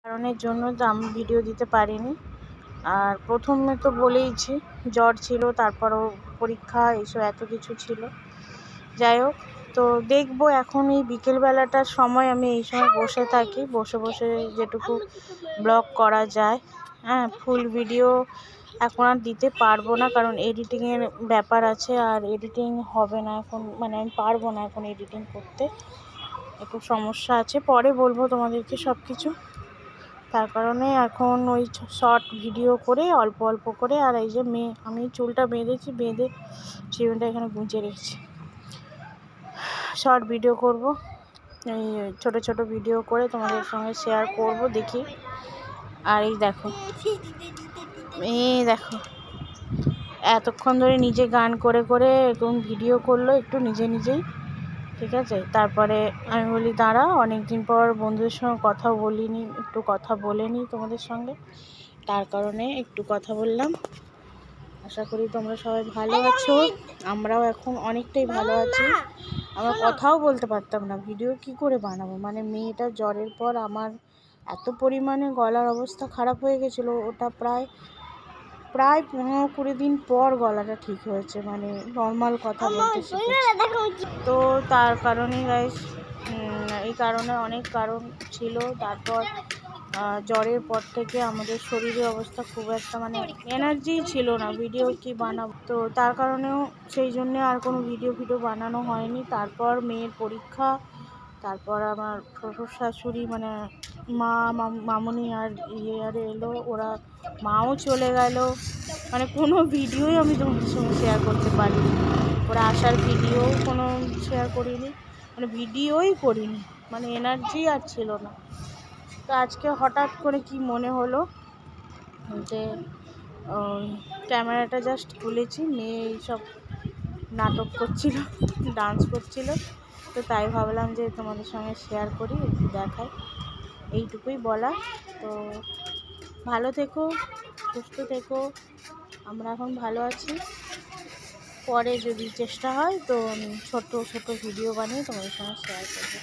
কারণের জন্য তো আমি ভিডিও দিতে পারিনি। আর প্রথমে তো বলেইছি জ্বর ছিল, তারপরও পরীক্ষা, এইসব এত কিছু ছিল। যাই হোক, তো দেখবো এখন এই বিকেলবেলাটার সময় আমি এই সময় বসে থাকি, বসে বসে যেটুকু ব্লগ করা যায়। হ্যাঁ, ফুল ভিডিও এখন আর দিতে পারবো না, কারণ এডিটিংয়ের ব্যাপার আছে, আর এডিটিং হবে না এখন, মানে আমি পারবো না এখন এডিটিং করতে, একটু সমস্যা আছে। পরে বলবো তোমাদেরকে সব কিছু। তার কারণে এখন ওই শর্ট ভিডিও করে অল্প অল্প করে, আর এই যে আমি চুলটা বেঁধেছি, বেঁধে চিরুনিটা এখানে গুঁজে রেখেছি। শর্ট ভিডিও করব, এই ছোট ছোট ভিডিও করে তোমাদের সঙ্গে শেয়ার করব, দেখি। আর এই দেখো, দেখো এতক্ষণ ধরে নিজে গান করে করে এরকম ভিডিও করলো একটু নিজে নিজেই, ঠিক আছে। তারপরে আমি বলি দাঁড়া, অনেক দিন পর বন্ধুদের সঙ্গে কথা বলিনি, একটু কথা বলে নিই তোমাদের সঙ্গে, তার কারণে একটু কথা বললাম। আশা করি তোমরা সবাই ভালো আছো, আমরাও এখন অনেকটাই ভালো আছি। আমরা কথাও বলতে পারতাম না, ভিডিও কি করে বানাবো, মানে মেয়েটার জ্বরের পর আমার এত পরিমাণে গলার অবস্থা খারাপ হয়ে গেছিলো, ওটা প্রায় 15-20 দিন পর গলাটা ঠিক হয়েছে, মানে নর্মাল কথা বলতে শিখেছি। তো তার কারণেই গাইস, এই কারণে অনেক কারণ ছিল। তারপর জ্বরের পর থেকে আমাদের শরীরের অবস্থা খুব একটা, মানে এনার্জি ছিল না, ভিডিও কি বানাবো। তো তার কারণেও সেই জন্যে আর কোনো ভিডিও বানানো হয়নি। তারপর মেয়ের পরীক্ষা, তারপর আমার শ্বশুর শাশুড়ি, মানে মামুনি আর আরে এলো, ওরা মাও চলে গেল, মানে কোনো ভিডিওই আমি তোমাদের সঙ্গে শেয়ার করতে পারিনি। ওরা আসার ভিডিও কোনো শেয়ার করিনি, মানে ভিডিওই করিনি, মানে এনার্জি আর ছিল না। তো আজকে হঠাৎ করে কি মনে হলো যে ক্যামেরাটা জাস্ট খুলেছি, মেয়ে এইসব নাটক করছিল, ডান্স করছিল, তো তাই ভাবলাম যে তোমাদের সঙ্গে শেয়ার করি, একটু দেখাই, এইটুকুই বলা। তো ভালো থেকো, সুস্থ থেকো, আমরা এখন ভালো আছি। পরে যদি চেষ্টা হয় তো আমি ছোট ছোট ভিডিও বানিয়ে তোমাদের সঙ্গে শেয়ার করবো।